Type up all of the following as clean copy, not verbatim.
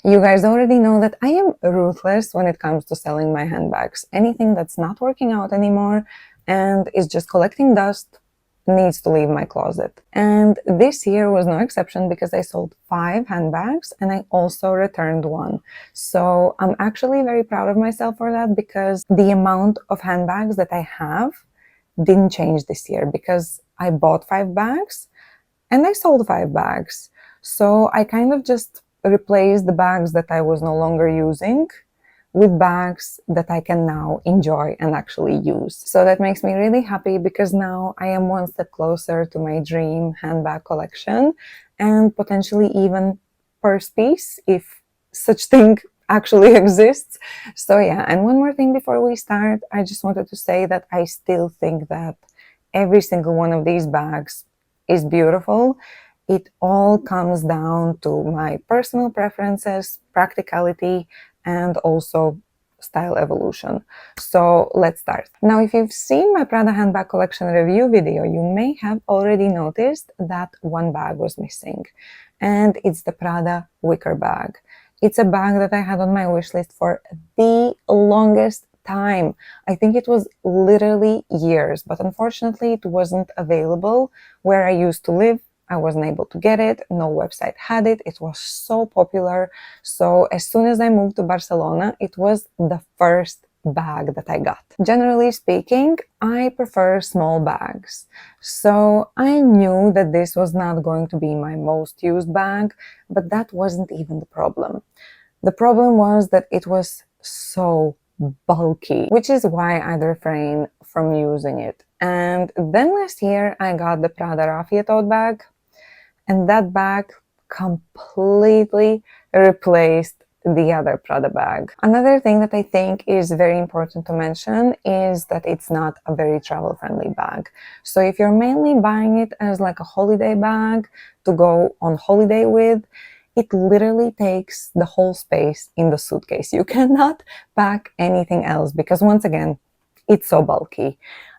You guys already know that I am ruthless when it comes to selling my handbags. Anything that's not working out anymore and is just collecting dust needs to leave my closet. And this year was no exception because I sold 5 handbags and I also returned one. So I'm actually very proud of myself for that because the amount of handbags that I have didn't change this year because I bought 5 bags and I sold 5 bags. So I kind of just replaced the bags that I was no longer using with bags that I can now enjoy and actually use. So that makes me really happy because now I am one step closer to my dream handbag collection and potentially even purse piece if such thing actually exists. So yeah, and one more thing before we start, I just wanted to say that I still think that every single one of these bags is beautiful. It all comes down to my personal preferences, practicality, and also style evolution. So let's start. Now, if you've seen my Prada handbag collection review video, you may have already noticed that one bag was missing, and it's the Prada Wicker Bag. It's a bag that I had on my wish list for the longest time. I think it was literally years, but unfortunately it wasn't available where I used to live. I wasn't able to get it. No website had it. It was so popular. So as soon as I moved to Barcelona, it was the first bag that I got. Generally speaking, I prefer small bags. So I knew that this was not going to be my most used bag, but that wasn't even the problem. The problem was that it was so bulky, which is why I'd refrain from using it. And then last year I got the Prada Raffia tote bag, and that bag completely replaced the other Prada bag. Another thing that I think is very important to mention is that it's not a very travel-friendly bag. So if you're mainly buying it as like a holiday bag to go on holiday with, it literally takes the whole space in the suitcase. You cannot pack anything else because, once again, it's so bulky.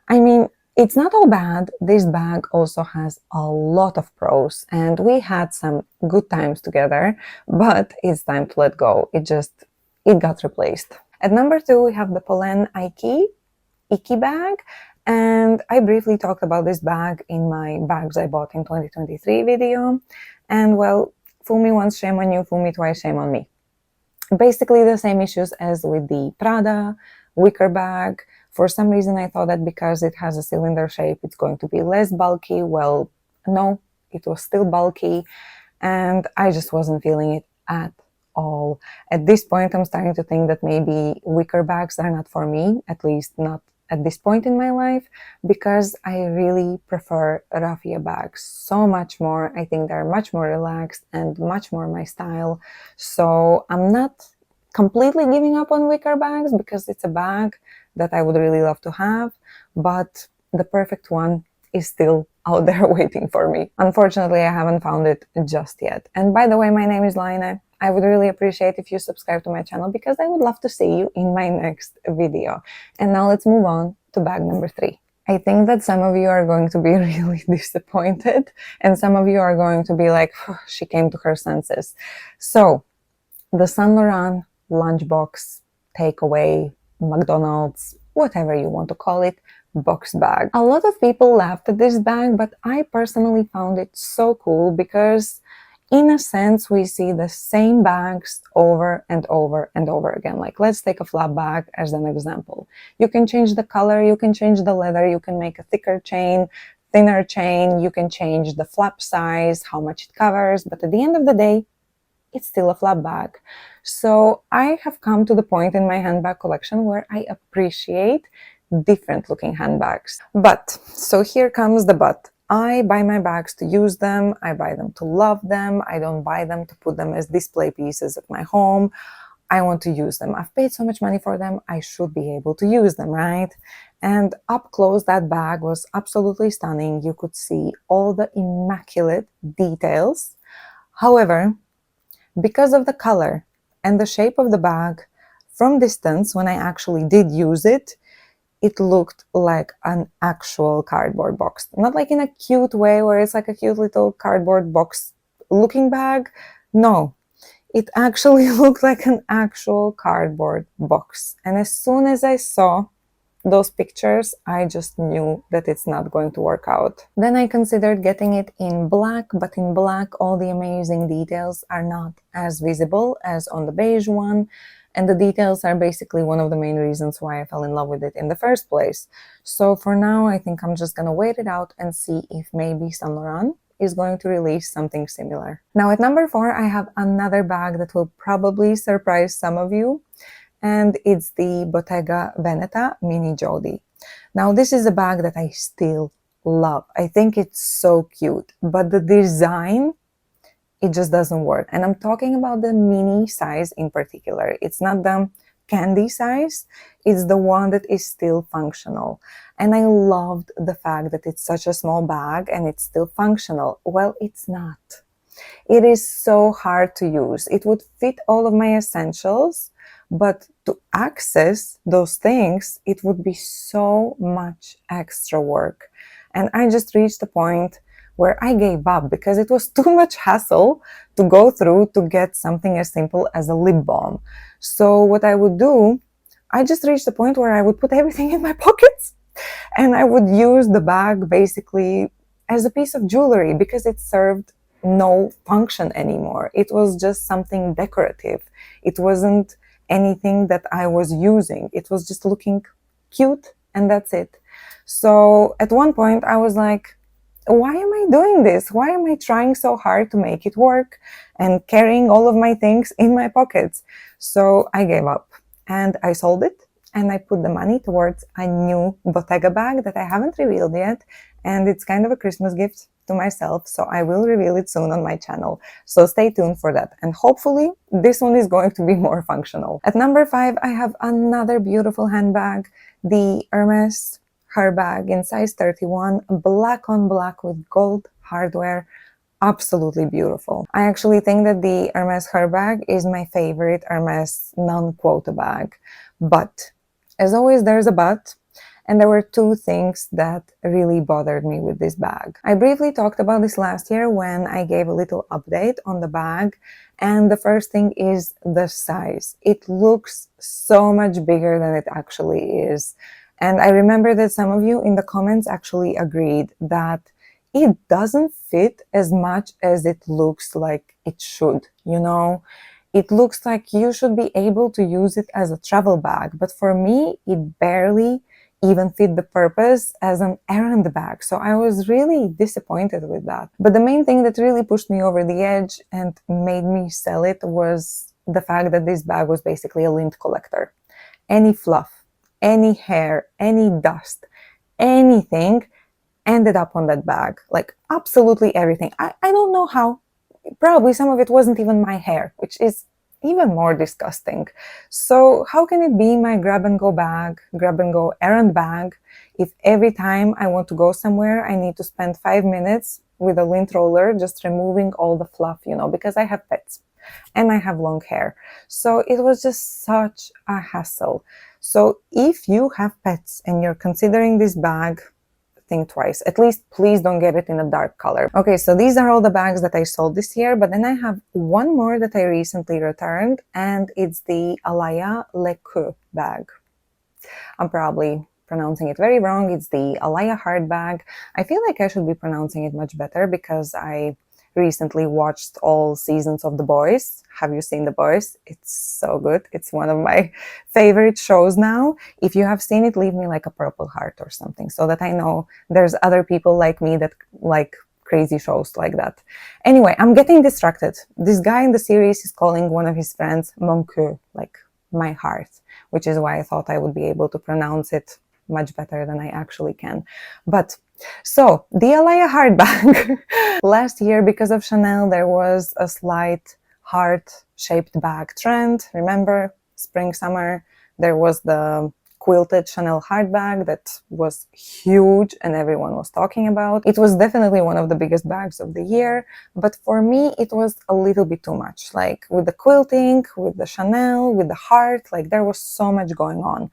I mean, it's not all bad. This bag also has a lot of pros, and we had some good times together, but it's time to let go. It got replaced. At number 2, we have the Polene IY Bag, and I briefly talked about this bag in my bags I bought in 2023 video, and well, fool me once, shame on you, fool me twice, shame on me. Basically the same issues as with the Prada Wicker Bag. For some reason I thought that because it has a cylinder shape it's going to be less bulky. Well, no, it was still bulky and I just wasn't feeling it at all. At this point I'm starting to think that maybe wicker bags are not for me, at least not at this point in my life, because I really prefer raffia bags so much more. I think they're much more relaxed and much more my style. So I'm not completely giving up on wicker bags because it's a bag that I would really love to have, but the perfect one is still out there waiting for me. Unfortunately, I haven't found it just yet. And by the way, my name is Laine. I would really appreciate if you subscribe to my channel because I would love to see you in my next video. And now let's move on to bag number 3. I think that some of you are going to be really disappointed and some of you are going to be like, she came to her senses. So, the Saint Laurent lunchbox, takeaway, McDonald's, whatever you want to call it, box bag. A lot of people laughed at this bag, but I personally found it so cool because in a sense, we see the same bags over and over and over again. Like, let's take a flap bag as an example. You can change the color, you can change the leather, you can make a thicker chain, thinner chain, you can change the flap size, how much it covers, but at the end of the day, it's still a flap bag. So I have come to the point in my handbag collection where I appreciate different looking handbags. But, so here comes the but. I buy my bags to use them, I buy them to love them, I don't buy them to put them as display pieces at my home. I want to use them. I've paid so much money for them, I should be able to use them, right? And up close, that bag was absolutely stunning. You could see all the immaculate details. However, because of the color and the shape of the bag, from distance, when I actually did use it, it looked like an actual cardboard box. Not like in a cute way where it's like a cute little cardboard box looking bag. No, It actually looked like an actual cardboard box. And as soon as I saw those pictures, I just knew that it's not going to work out. Then I considered getting it in black, but in black all the amazing details are not as visible as on the beige one, and the details are basically one of the main reasons why I fell in love with it in the first place. So for now, I think I'm just gonna wait it out and see if maybe Saint Laurent is going to release something similar. Now at number 4, I have another bag that will probably surprise some of you, and it's the Bottega Veneta Mini Jodie. Now this is a bag that I still love. I think it's so cute, but the design, it just doesn't work. And I'm talking about the mini size in particular. It's not the candy size, it's the one that is still functional. And I loved the fact that it's such a small bag and it's still functional. Well, it's not. It is so hard to use. It would fit all of my essentials, but to access those things, it would be so much extra work. And I just reached a point where I gave up because it was too much hassle to go through to get something as simple as a lip balm. So what I would do, I just reached a point where I would put everything in my pockets and I would use the bag basically as a piece of jewelry because it served no function anymore. It was just something decorative. It wasn't anything that I was using. It was just looking cute and that's it. So at one point I was like, why am I doing this? Why am I trying so hard to make it work and carrying all of my things in my pockets? So I gave up and I sold it and I put the money towards a new Bottega bag that I haven't revealed yet, and it's kind of a Christmas gift to myself, so I will reveal it soon on my channel. So stay tuned for that, and hopefully this one is going to be more functional. At number 5, I have another beautiful handbag, the Hermes Herbag in size 31, black on black with gold hardware. Absolutely beautiful. I actually think that the Hermes Herbag is my favorite Hermes non-quota bag. But, as always, there's a but, and there were 2 things that really bothered me with this bag. I briefly talked about this last year when I gave a little update on the bag, and the first thing is the size. It looks so much bigger than it actually is. And I remember that some of you in the comments actually agreed that it doesn't fit as much as it looks like it should, you know? It looks like you should be able to use it as a travel bag, but for me, it barely even fit the purpose as an errand bag. So I was really disappointed with that. But the main thing that really pushed me over the edge and made me sell it was the fact that this bag was basically a lint collector. Any fluff, any hair, any dust, anything ended up on that bag. Like absolutely everything. I don't know how. Probably some of it wasn't even my hair, which is even more disgusting. So how can it be my grab-and-go bag, grab-and-go errand bag, if every time I want to go somewhere, I need to spend 5 minutes with a lint roller just removing all the fluff, you know, because I have pets and I have long hair. So it was just such a hassle. So if you have pets and you're considering this bag, think twice. At least please don't get it in a dark color. Okay, so these are all the bags that I sold this year, but then I have one more that I recently returned, and it's the Alaia Heart bag. I'm probably pronouncing it very wrong. It's the Alaia Heart bag. I feel like I should be pronouncing it much better because I recently watched all seasons of The Boys. Have you seen The Boys? It's so good. It's one of my favorite shows now. If you have seen it, leave me like a purple heart or something so that I know there's other people like me that like crazy shows like that. Anyway, I'm getting distracted. This guy in the series is calling one of his friends mon cœur, like my heart, which is why I thought I would be able to pronounce it much better than I actually can. But so the Alaia Heart bag. Last year, because of Chanel, there was a slight heart-shaped bag trend. Remember, spring, summer, there was the quilted Chanel heart bag that was huge and everyone was talking about. It was definitely one of the biggest bags of the year, but for me, it was a little bit too much. Like with the quilting, with the Chanel, with the heart, like there was so much going on.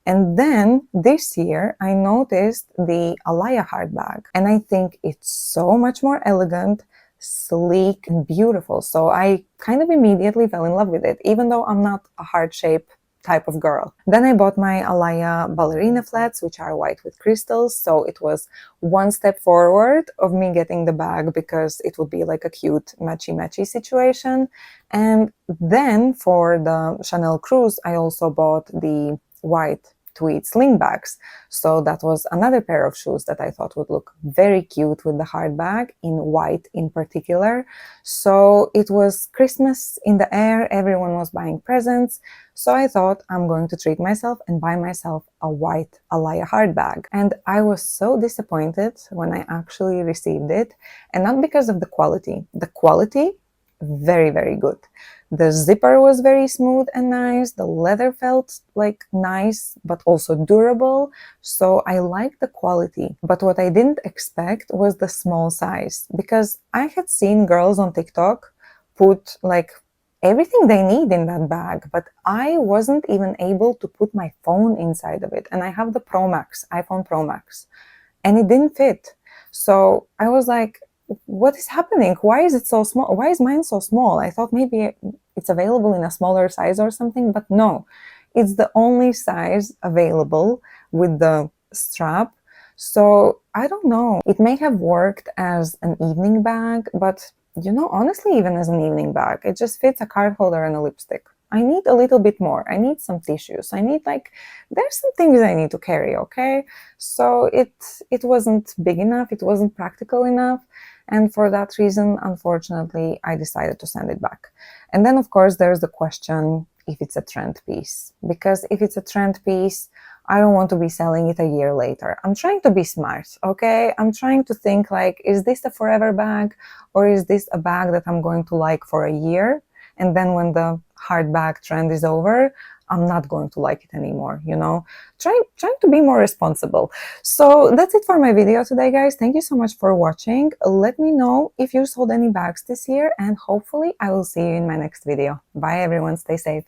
And then this year, I noticed the Alaia Heart bag, and I think it's so much more elegant, sleek and beautiful. So I kind of immediately fell in love with it, even though I'm not a heart shape type of girl. Then I bought my Alaia ballerina flats, which are white with crystals. So it was one step forward of me getting the bag, because it would be like a cute matchy-matchy situation. And then for the Chanel cruise, I also bought the white tweed sling bags. So that was another pair of shoes that I thought would look very cute with the hard bag, in white in particular. So it was Christmas in the air, everyone was buying presents. So I thought, I'm going to treat myself and buy myself a white Alaia Heart bag. And I was so disappointed when I actually received it. And not because of the quality. The quality, very, very good. The zipper was very smooth and nice. The leather felt like nice, but also durable. So I liked the quality. But what I didn't expect was the small size, because I had seen girls on TikTok put like everything they need in that bag, but I wasn't even able to put my phone inside of it. And I have the Pro Max, iPhone Pro Max, and it didn't fit. So I was like, what is happening? Why is it so small? Why is mine so small? I thought maybe it's available in a smaller size or something, but no, it's the only size available with the strap. So I don't know. It may have worked as an evening bag, but you know, honestly, even as an evening bag, it just fits a card holder and a lipstick. I need a little bit more. I need some tissues. I need there's some things I need to carry, okay? So it wasn't big enough. It wasn't practical enough. And for that reason, unfortunately, I decided to send it back. And then, of course, there's the question if it's a trend piece. Because if it's a trend piece, I don't want to be selling it a year later. I'm trying to be smart, okay? I'm trying to think like, is this a forever bag? Or is this a bag that I'm going to like for a year? And then when the hard bag trend is over, I'm not going to like it anymore, you know? Trying to be more responsible. So that's it for my video today, guys. Thank you so much for watching. Let me know if you sold any bags this year, and hopefully I will see you in my next video. Bye everyone, stay safe.